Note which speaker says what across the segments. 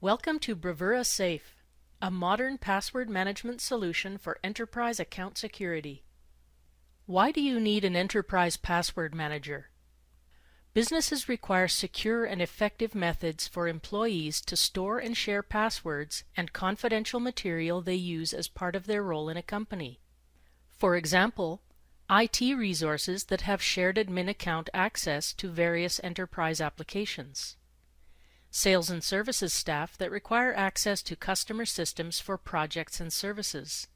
Speaker 1: Welcome to Bravura Safe, a modern password management solution for enterprise account security. Why do you need an enterprise password manager? Businesses require secure and effective methods for employees to store and share passwords and confidential material they use as part of their role in a company. For example, IT resources that have shared admin account access to various enterprise applications. Sales and services staff that require access to customer systems for projects and services.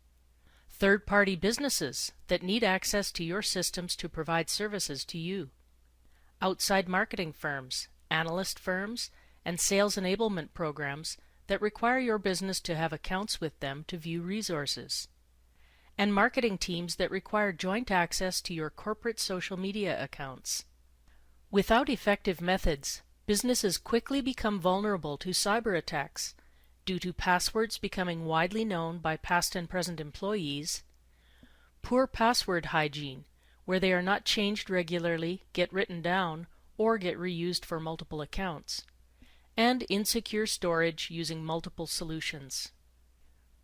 Speaker 1: Third-party businesses that need access to your systems to provide services to you. Outside marketing firms, analyst firms, and sales enablement programs that require your business to have accounts with them to view resources. And marketing teams that require joint access to your corporate social media accounts. Without effective methods, businesses quickly become vulnerable to cyber attacks due to passwords becoming widely known by past and present employees, poor password hygiene, where they are not changed regularly, get written down, or get reused for multiple accounts, and insecure storage using multiple solutions.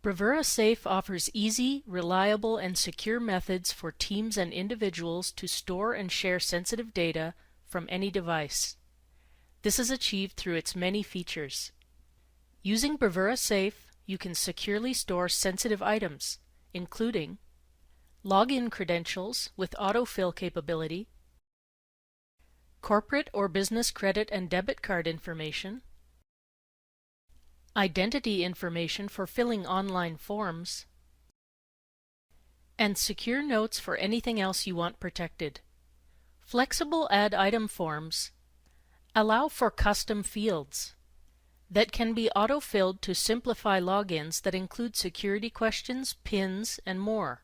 Speaker 1: Bravura Safe offers easy, reliable, and secure methods for teams and individuals to store and share sensitive data from any device. This is achieved through its many features. Using Bravura Safe, you can securely store sensitive items, including login credentials with autofill capability, corporate or business credit and debit card information, identity information for filling online forms, and secure notes for anything else you want protected. Flexible add item forms allow for custom fields that can be auto-filled to simplify logins that include security questions, PINs, and more.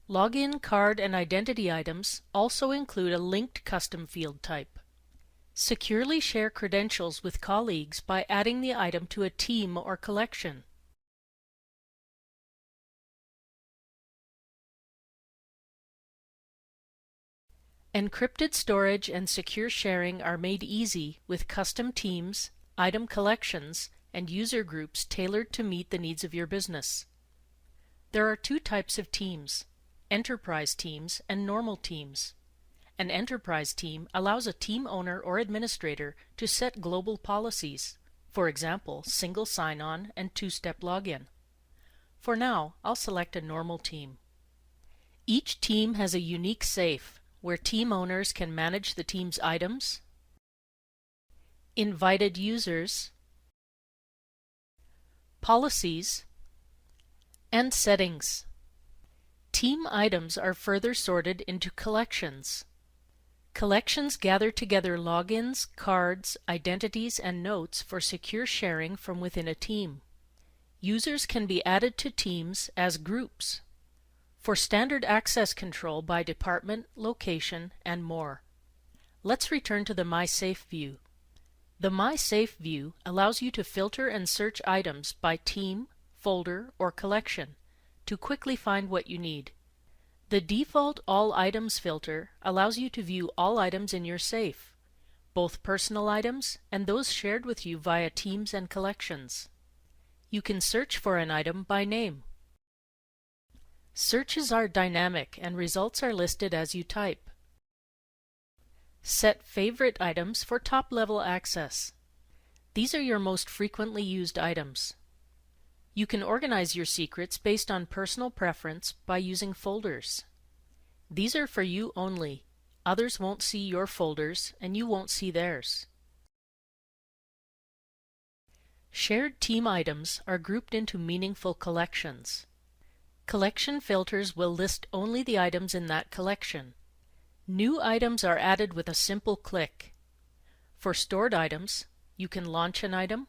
Speaker 1: Login card and identity items also include a linked custom field type. Securely share credentials with colleagues by adding the item to a team or collection. Encrypted storage and secure sharing are made easy with custom teams, item collections, and user groups tailored to meet the needs of your business. There are two types of teams: enterprise teams and normal teams. An enterprise team allows a team owner or administrator to set global policies, for example, single sign-on and two-step login. For now, I'll select a normal team. Each team has a unique safe where team owners can manage the team's items, invited users, policies, and settings. Team items are further sorted into collections. Collections gather together logins, cards, identities, and notes for secure sharing from within a team. Users can be added to teams as groups for standard access control by department, location, and more. Let's return to the My Safe view. The My Safe view allows you to filter and search items by team, folder, or collection to quickly find what you need. The default All Items filter allows you to view all items in your safe, both personal items and those shared with you via teams and collections. You can search for an item by name. Searches are dynamic and results are listed as you type. Set favorite items for top-level access. These are your most frequently used items. You can organize your secrets based on personal preference by using folders. These are for you only. Others won't see your folders and you won't see theirs. Shared team items are grouped into meaningful collections. Collection filters will list only the items in that collection. New items are added with a simple click. For stored items, you can launch an item,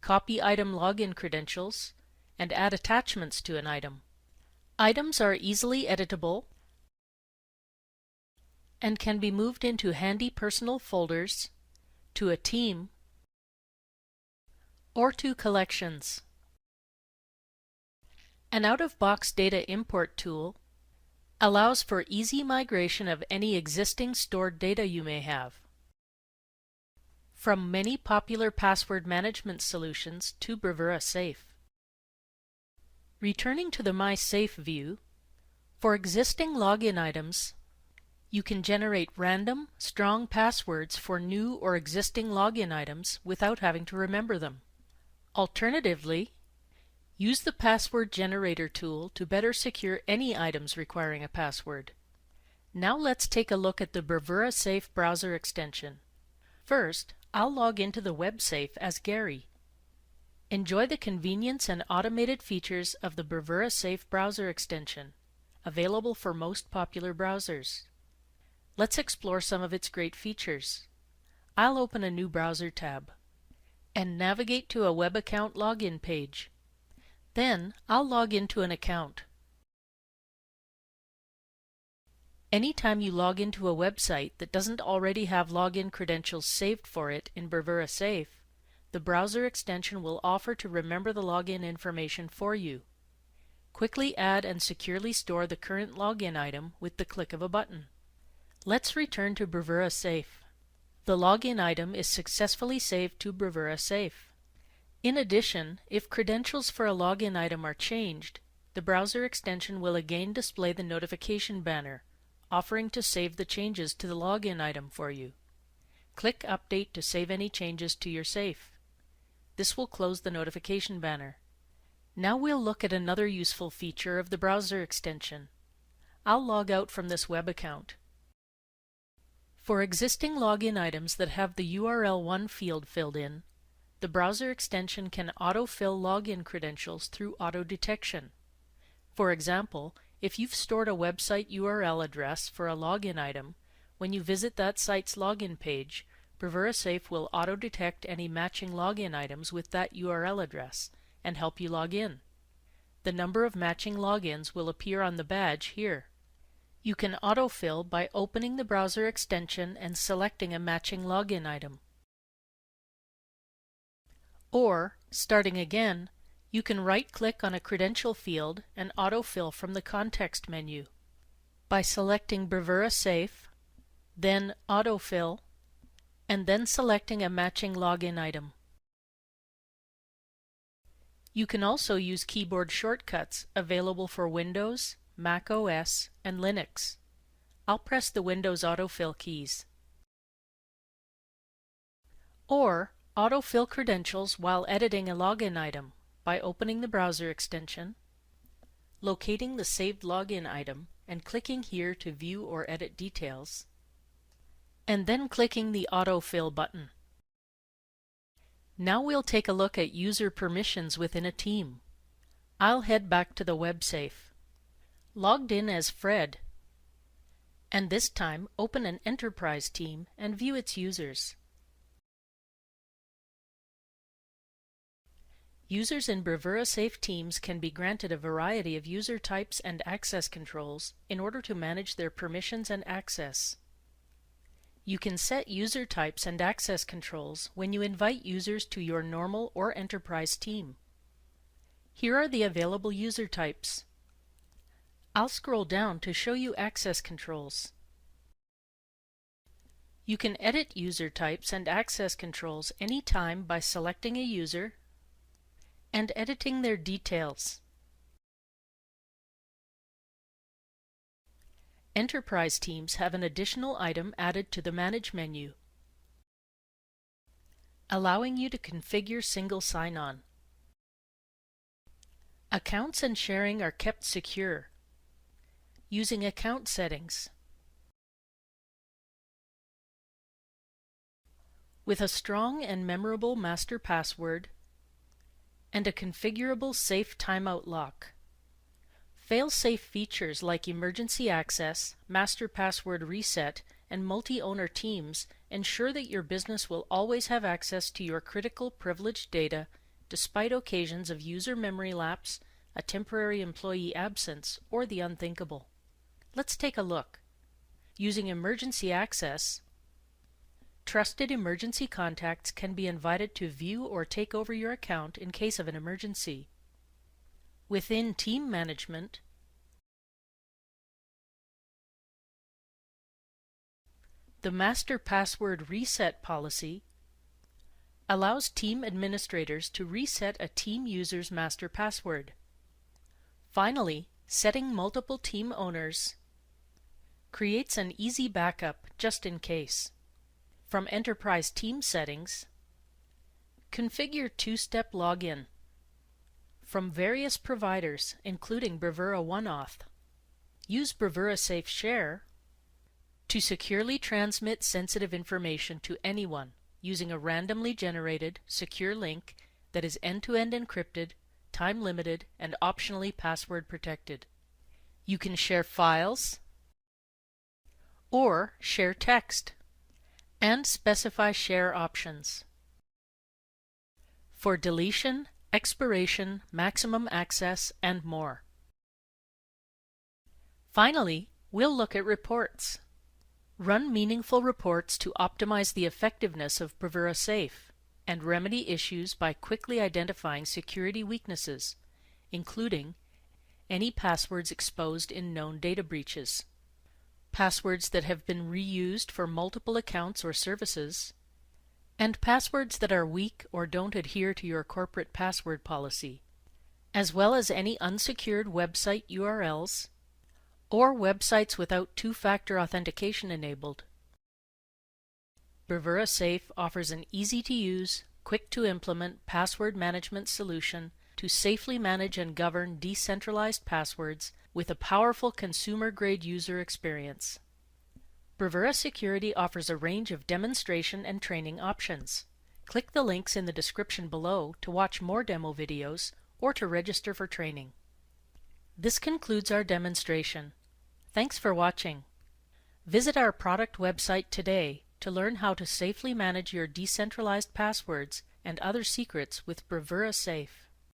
Speaker 1: copy item login credentials, and add attachments to an item. Items are easily editable and can be moved into handy personal folders, to a team, or to collections. An out-of-box data import tool allows for easy migration of any existing stored data you may have. From many popular password management solutions to Bravura Safe. Returning to the My Safe view, for existing login items, you can generate random, strong passwords for new or existing login items without having to remember them. Alternatively, use the Password Generator tool to better secure any items requiring a password. Now let's take a look at the Bravura Safe Browser Extension. First, I'll log into the web safe as Gary. Enjoy the convenience and automated features of the Bravura Safe Browser Extension, available for most popular browsers. Let's explore some of its great features. I'll open a new browser tab and navigate to a web account login page. Then I'll log into an account. Anytime you log into a website that doesn't already have login credentials saved for it in Bravura Safe, the browser extension will offer to remember the login information for you. Quickly add and securely store the current login item with the click of a button. Let's return to Bravura Safe. The login item is successfully saved to Bravura Safe. In addition, if credentials for a login item are changed, the browser extension will again display the notification banner, offering to save the changes to the login item for you. Click Update to save any changes to your safe. This will close the notification banner. Now we'll look at another useful feature of the browser extension. I'll log out from this web account. For existing login items that have the URL 1 field filled in, the browser extension can autofill login credentials through auto-detection. For example, if you've stored a website URL address for a login item, when you visit that site's login page, Bravura Safe will auto-detect any matching login items with that URL address and help you log in. The number of matching logins will appear on the badge here. You can autofill by opening the browser extension and selecting a matching login item. Or, starting again, you can right-click on a credential field and autofill from the context menu. By selecting Bravura Safe, then Autofill, and then selecting a matching login item. You can also use keyboard shortcuts available for Windows, Mac OS, and Linux. I'll press the Windows autofill keys. Or autofill credentials while editing a login item by opening the browser extension, locating the saved login item and clicking here to view or edit details, and then clicking the autofill button. Now we'll take a look at user permissions within a team. I'll head back to the web safe. Logged in as Fred, and this time open an enterprise team and view its users. Users in Bravura Safe teams can be granted a variety of user types and access controls in order to manage their permissions and access. You can set user types and access controls when you invite users to your normal or enterprise team. Here are the available user types. I'll scroll down to show you access controls. You can edit user types and access controls anytime by selecting a user and editing their details. Enterprise teams have an additional item added to the Manage menu, allowing you to configure single sign-on. Accounts and sharing are kept secure using account settings. With a strong and memorable master password and a configurable safe timeout lock. Fail-safe features like emergency access, master password reset, and multi-owner teams ensure that your business will always have access to your critical privileged data despite occasions of user memory lapse, a temporary employee absence, or the unthinkable. Let's take a look. Using emergency access, trusted emergency contacts can be invited to view or take over your account in case of an emergency. Within team management, the master password reset policy allows team administrators to reset a team user's master password. Finally, setting multiple team owners creates an easy backup just in case. From Enterprise Team Settings, configure two-step login. From various providers, including Bravura OneAuth, use Bravura Safe Share to securely transmit sensitive information to anyone using a randomly generated, secure link that is end-to-end encrypted, time-limited, and optionally password protected. You can share files or share text and specify share options for deletion, expiration, maximum access, and more. Finally, we'll look at reports. Run meaningful reports to optimize the effectiveness of Bravura Safe and remedy issues by quickly identifying security weaknesses, including any passwords exposed in known data breaches, passwords that have been reused for multiple accounts or services, and passwords that are weak or don't adhere to your corporate password policy, as well as any unsecured website URLs or websites without two-factor authentication enabled. Bravura Safe offers an easy-to-use, quick-to-implement password management solution to safely manage and govern decentralized passwords with a powerful consumer-grade user experience. Bravura Security offers a range of demonstration and training options. Click the links in the description below to watch more demo videos or to register for training. This concludes our demonstration. Thanks for watching. Visit our product website today to learn how to safely manage your decentralized passwords and other secrets with Bravura Safe.